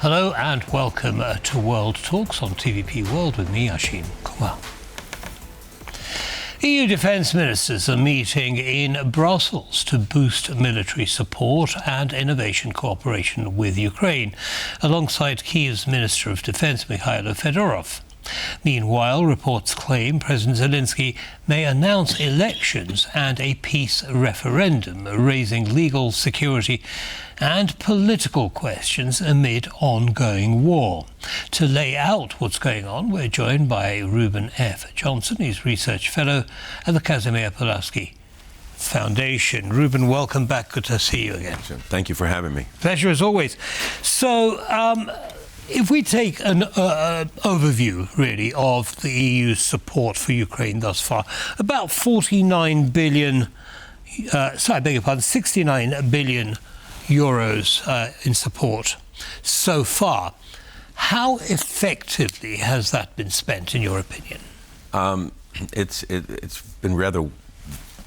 Hello and welcome to World Talks on TVP World with me, Ashin Kumar. EU defence ministers are meeting in Brussels to boost military support and innovation cooperation with Ukraine, alongside Kyiv's Minister of Defence, Mikhailo Fedorov. Meanwhile, reports claim President Zelenskyy may announce elections and a peace referendum, raising legal, security and political questions amid ongoing war. To lay out what's going on, we're joined by Reuben F. Johnson. He's Research Fellow at the Casimir Pulaski Foundation. Reuben, welcome back. Good to see you again. Thank you for having me. Pleasure as always. So, if we take an overview, really, of the EU's support for Ukraine thus far, about 69 billion euros in support so far. How effectively has that been spent, in your opinion? It's been rather,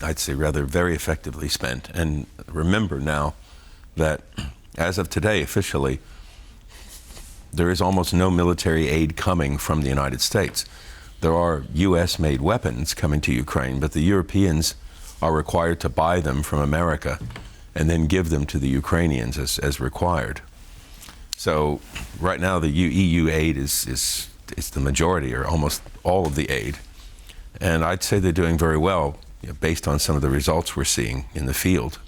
I'd say, very effectively spent. And remember now that as of today, officially, there is almost no military aid coming from the United States. There are U.S.-made weapons coming to Ukraine, but the Europeans are required to buy them from America and then give them to the Ukrainians as required. So right now the EU aid is the majority, or almost all of the aid. And I'd say they're doing very well, based on some of the results we're seeing in the field.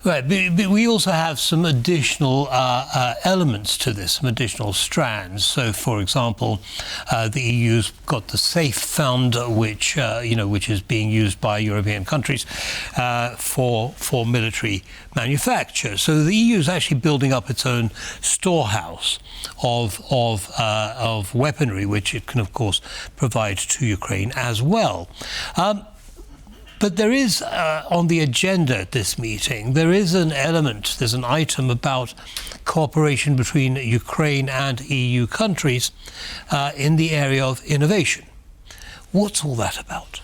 Right, but we also have some additional elements to this, some additional strands. So, for example, the EU's got the SAFE fund, which is being used by European countries for military manufacture. So the EU is actually building up its own storehouse of weaponry, which it can, of course, provide to Ukraine as well. But there is, on the agenda at this meeting, there is an element, there's an item about cooperation between Ukraine and EU countries in the area of innovation. What's all that about?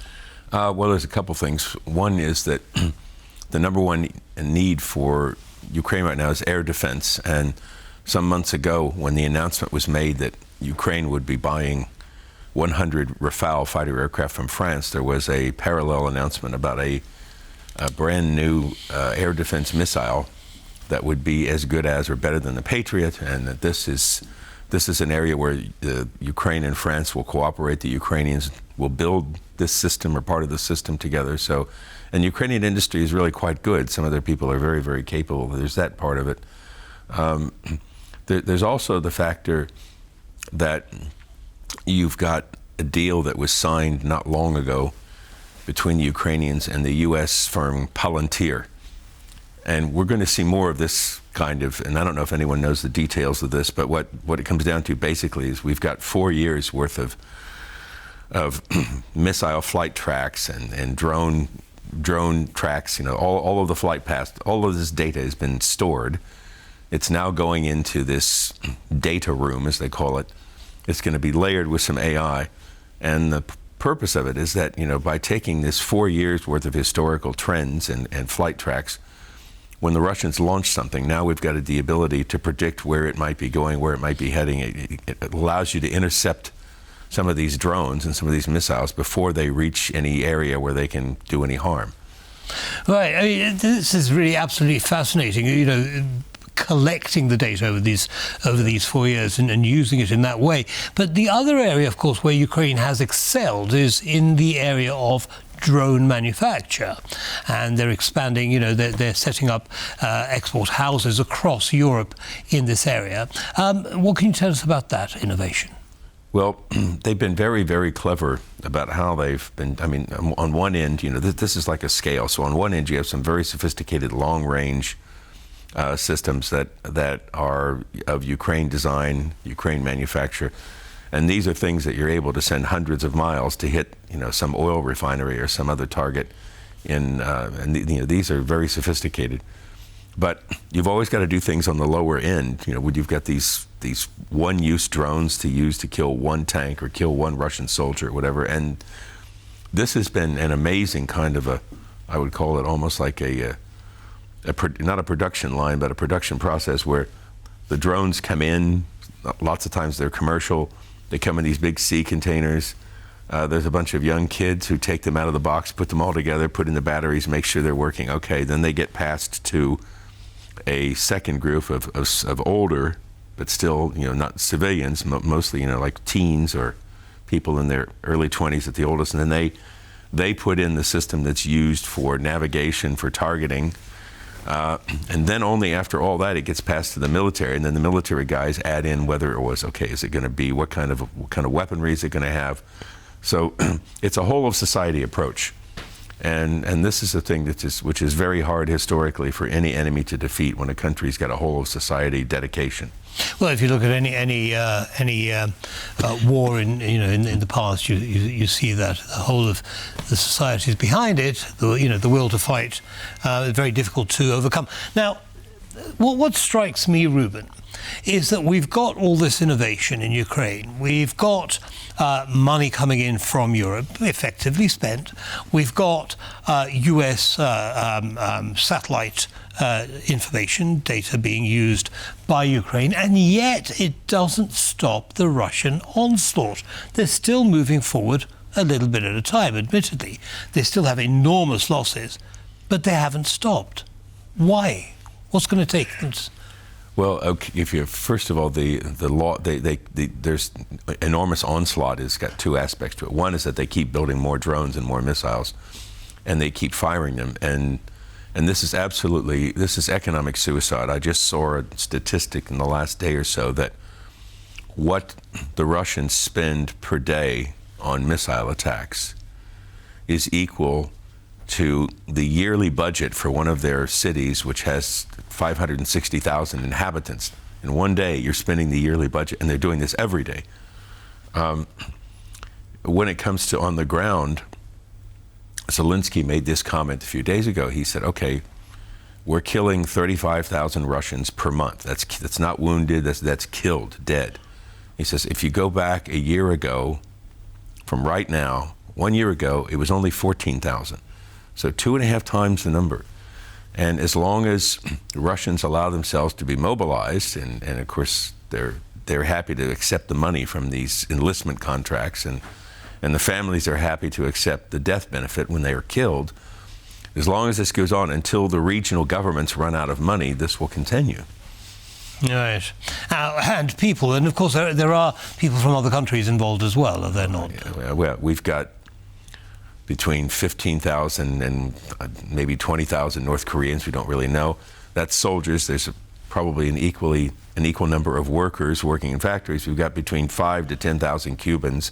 Well, there's a couple things. One is that the number one need for Ukraine right now is air defense. And some months ago, when the announcement was made that Ukraine would be buying 100 Rafale fighter aircraft from France, there was a parallel announcement about a brand new air defense missile that would be as good as or better than the Patriot, and that this is an area where Ukraine and France will cooperate. The Ukrainians will build this system or part of the system together. So, and Ukrainian industry is really quite good. Some of their people are very, very capable. There's that part of it. There's also the factor that you've got a deal that was signed not long ago between the Ukrainians and the U.S. firm Palantir. And we're going to see more of this kind of, and I don't know if anyone knows the details of this, but what it comes down to basically is we've got 4 years worth of missile flight tracks and drone tracks, all of the flight paths, all of this data has been stored. It's now going into this data room, as they call it. It's going to be layered with some AI, and the purpose of it is that, by taking this 4 years worth of historical trends and flight tracks, when the Russians launch something, now we've got the ability to predict where it might be going, where it might be heading. It allows you to intercept some of these drones and some of these missiles before they reach any area where they can do any harm. Right. I mean, this is really absolutely fascinating. Collecting the data over these 4 years and using it in that way. But the other area, of course, where Ukraine has excelled is in the area of drone manufacture, and they're expanding. They're setting up export houses across Europe in this area. What can you tell us about that innovation? Well, they've been very, very clever about how they've been. I mean, on one end, this is like a scale. So on one end, you have some very sophisticated long-range systems that are of Ukraine design, Ukraine manufacture, and these are things that you're able to send hundreds of miles to hit, some oil refinery or some other target. These are very sophisticated. But you've always got to do things on the lower end. When you've got these one-use drones to use to kill one tank or kill one Russian soldier or whatever, and this has been an amazing kind of I would call it almost like not a production line, but a production process where the drones come in. Lots of times they're commercial. They come in these big sea containers. There's a bunch of young kids who take them out of the box, put them all together, put in the batteries, make sure they're working okay. Then they get passed to a second group of older, but still, not civilians, mostly, like teens or people in their early 20s at the oldest. And then they put in the system that's used for navigation, for targeting. And then only after all that, it gets passed to the military, and then the military guys add in whether it was okay. Is it going to be what kind of weaponry is it going to have? So it's a whole of society approach, and this is the thing which is very hard historically for any enemy to defeat when a country's got a whole of society dedication. Well, if you look at any war in the past, you see that the whole of the society is behind it. The will to fight is very difficult to overcome. Now, what strikes me, Reuben, is that we've got all this innovation in Ukraine. We've got money coming in from Europe, effectively spent. We've got US satellite information data being used by Ukraine, and yet it doesn't stop the Russian onslaught. They're still moving forward a little bit at a time, admittedly. They still have enormous losses, but they haven't stopped. Why? What's going to take them? Well, okay, first of all, the law, there's enormous onslaught has got two aspects to it. One is that they keep building more drones and more missiles, and they keep firing them. And this is economic suicide. I just saw a statistic in the last day or so that what the Russians spend per day on missile attacks is equal to the yearly budget for one of their cities, which has 560,000 inhabitants. In one day, you're spending the yearly budget, and they're doing this every day. When it comes to on the ground, Zelenskyy made this comment a few days ago. He said, okay, we're killing 35,000 Russians per month. That's not wounded, that's killed, dead. He says, if you go back a year ago, from right now, 1 year ago, it was only 14,000. So 2.5 times the number. And as long as the Russians allow themselves to be mobilized, and of course they're happy to accept the money from these enlistment contracts, and the families are happy to accept the death benefit when they are killed, as long as this goes on until the regional governments run out of money, this will continue. Right. And people, and of course there are people from other countries involved as well, are there not? Well, we've got between 15,000 and maybe 20,000 North Koreans. We don't really know. That's soldiers. There's probably an equal number of workers working in factories. We've got between 5,000 to 10,000 Cubans.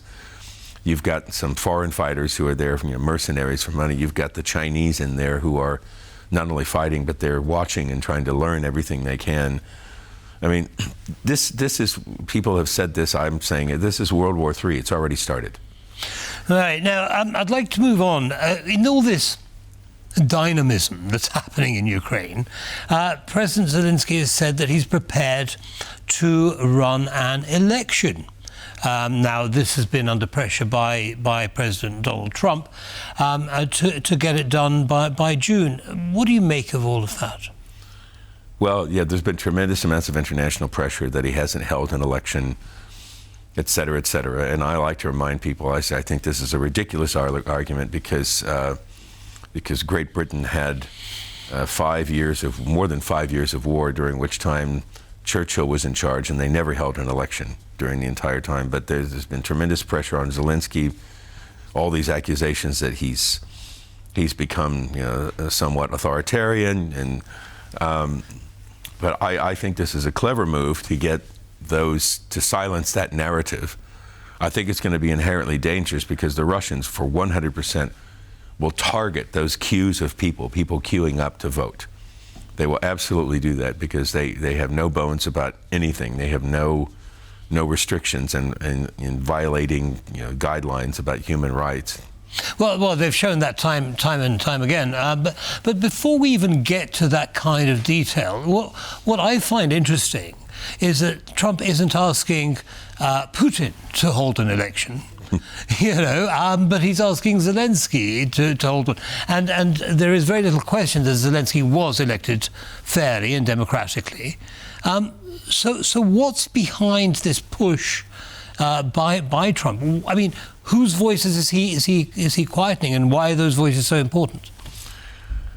You've got some foreign fighters who are there, mercenaries for money. You've got the Chinese in there who are not only fighting, but they're watching and trying to learn everything they can. I mean, this is, people have said this, I'm saying it, this is World War III. It's already started. Right. Now, I'd like to move on. In all this dynamism that's happening in Ukraine, President Zelenskyy has said that he's prepared to run an election. Now, this has been under pressure by President Donald Trump to get it done by June. What do you make of all of that? Well, yeah, there's been tremendous amounts of international pressure that he hasn't held an election, et cetera, et cetera. And I like to remind people, I think this is a ridiculous argument because Great Britain had more than 5 years of war, during which time Churchill was in charge, and they never held an election during the entire time. But there's been tremendous pressure on Zelenskyy, all these accusations that he's become somewhat authoritarian, and but I think this is a clever move to get to silence that narrative. I think it's going to be inherently dangerous because the Russians, for 100%, will target those queues of people queuing up to vote. They will absolutely do that because they have no bones about anything. They have no restrictions in violating guidelines about human rights. Well, they've shown that time and time again. But before we even get to that kind of detail, what I find interesting is that Trump isn't asking Putin to hold an election. but he's asking Zelenskyy to hold one. And there is very little question that Zelenskyy was elected fairly and democratically. So what's behind this push by Trump? I mean, whose voices is he quietening, and why are those voices so important?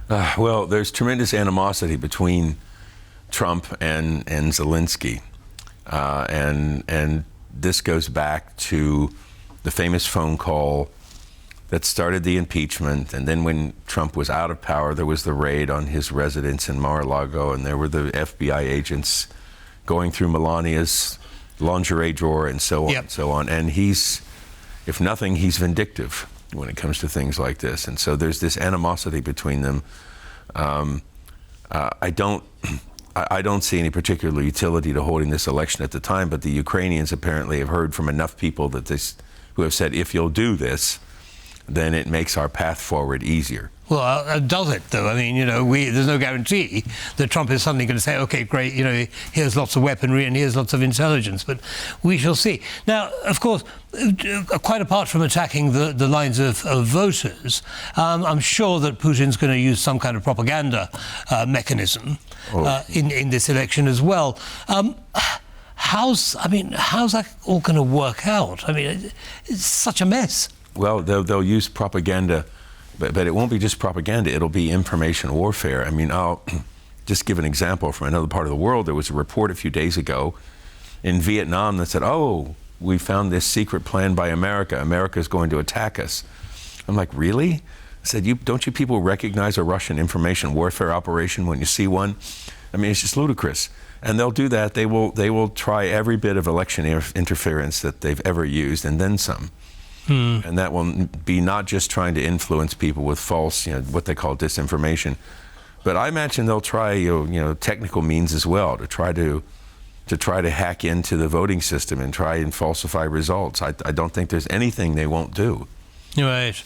Well, there's tremendous animosity between Trump and Zelenskyy, and this goes back to the famous phone call that started the impeachment. And then when Trump was out of power, there was the raid on his residence in Mar-a-Lago, and there were the FBI agents going through Melania's lingerie drawer and so on and so on. And if nothing, he's vindictive when it comes to things like this. And so there's this animosity between them. I don't see any particular utility to holding this election at the time, but the Ukrainians apparently have heard from enough people who have said, if you'll do this, then it makes our path forward easier. Well, does it, though? I mean, there's no guarantee that Trump is suddenly going to say, OK, great, here's lots of weaponry and here's lots of intelligence, but we shall see. Now, of course, quite apart from attacking the lines of voters, I'm sure that Putin's going to use some kind of propaganda mechanism in this election as well. How's that all going to work out? I mean, it's such a mess. Well, they'll use propaganda, but it won't be just propaganda. It'll be information warfare. I mean, I'll just give an example from another part of the world. There was a report a few days ago in Vietnam that said, we found this secret plan by America. America's going to attack us. I'm like, really? I said, don't you people recognize a Russian information warfare operation when you see one? I mean, it's just ludicrous. And they'll do that. They will try every bit of election interference that they've ever used, and then some. And that will be not just trying to influence people with false, what they call disinformation, but I imagine they'll try, technical means as well to try to hack into the voting system and try and falsify results. I don't think there's anything they won't do. Right.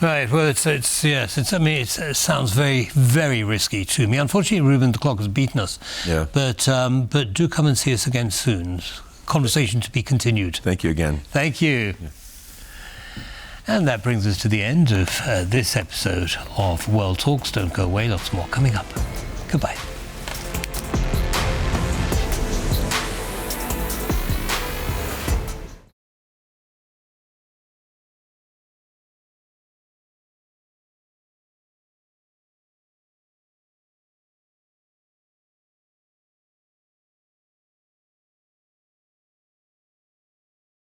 Well, it sounds very, very risky to me. Unfortunately, Reuben, the clock has beaten us. Yeah. But do come and see us again soon. Conversation to be continued. Thank you again. Thank you. Yeah. And that brings us to the end of this episode of World Talks. Don't go away, lots more coming up. Goodbye.